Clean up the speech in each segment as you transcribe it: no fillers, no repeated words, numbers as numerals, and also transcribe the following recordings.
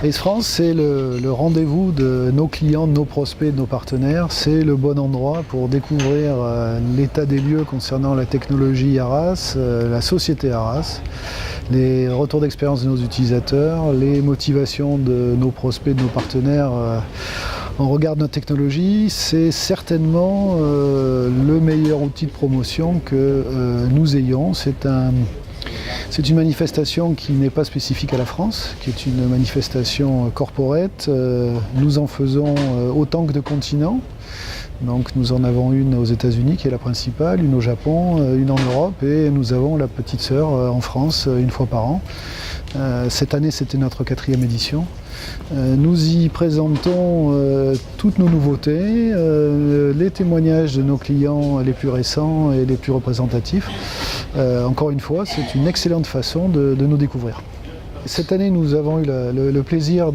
ACE France, c'est le rendez-vous de nos clients, de nos prospects, de nos partenaires. C'est le bon endroit pour découvrir l'état des lieux concernant la technologie Arras, la société Arras, les retours d'expérience de nos utilisateurs, les motivations de nos prospects, de nos partenaires en regard de notre technologie. C'est certainement le meilleur outil de promotion que nous ayons. C'est une manifestation qui n'est pas spécifique à la France, qui est une manifestation corporate. Nous en faisons autant que de continents. Donc nous en avons une aux États-Unis qui est la principale, une au Japon, une en Europe et nous avons la petite sœur en France une fois par an. Cette année c'était notre 4e édition. Nous y présentons toutes nos nouveautés, les témoignages de nos clients les plus récents et les plus représentatifs. Encore une fois, c'est une excellente façon de nous découvrir. Cette année, nous avons eu le plaisir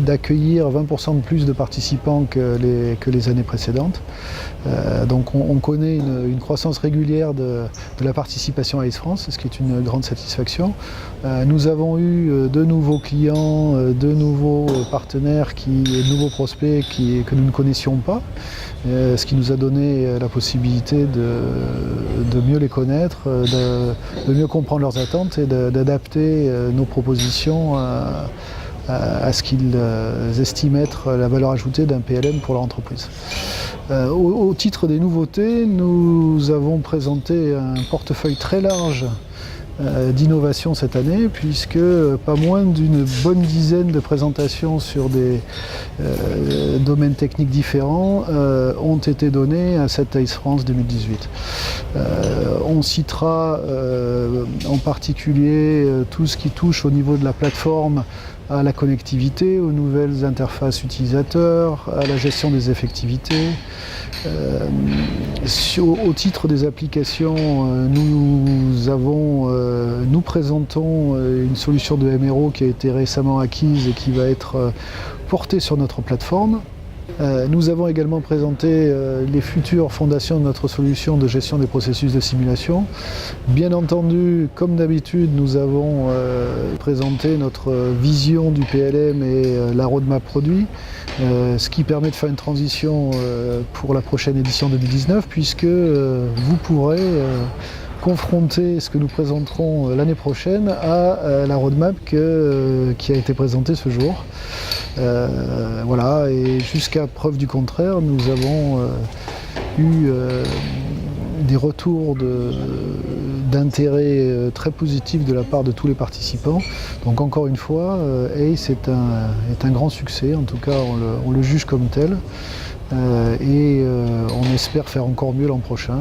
d'accueillir 20% de plus de participants que les années précédentes. Donc on connaît une croissance régulière de la participation à ACE France, ce qui est une grande satisfaction. Nous avons eu de nouveaux clients, de nouveaux partenaires, de nouveaux prospects que nous ne connaissions pas, ce qui nous a donné la possibilité de mieux les connaître, de mieux comprendre leurs attentes et d'adapter nos propositions à ce qu'ils estiment être la valeur ajoutée d'un PLM pour leur entreprise. Au titre des nouveautés, nous avons présenté un portefeuille très large d'innovation cette année, puisque pas moins d'une bonne dizaine de présentations sur des domaines techniques différents ont été données à cette ACE France 2018. On citera en particulier tout ce qui touche au niveau de la plateforme à la connectivité, aux nouvelles interfaces utilisateurs, à la gestion des effectivités. Au titre des applications, nous présentons une solution de MRO qui a été récemment acquise et qui va être portée sur notre plateforme. Nous avons également présenté les futures fondations de notre solution de gestion des processus de simulation. Bien entendu, comme d'habitude, nous avons présenté notre vision du PLM et la roadmap produit, ce qui permet de faire une transition pour la prochaine édition 2019, puisque vous pourrez confronter ce que nous présenterons l'année prochaine à la roadmap qui a été présentée ce jour. Voilà, et jusqu'à preuve du contraire, nous avons eu des retours d'intérêt très positifs de la part de tous les participants. Donc encore une fois, ACE est un grand succès, en tout cas on le juge comme tel. Et on espère faire encore mieux l'an prochain.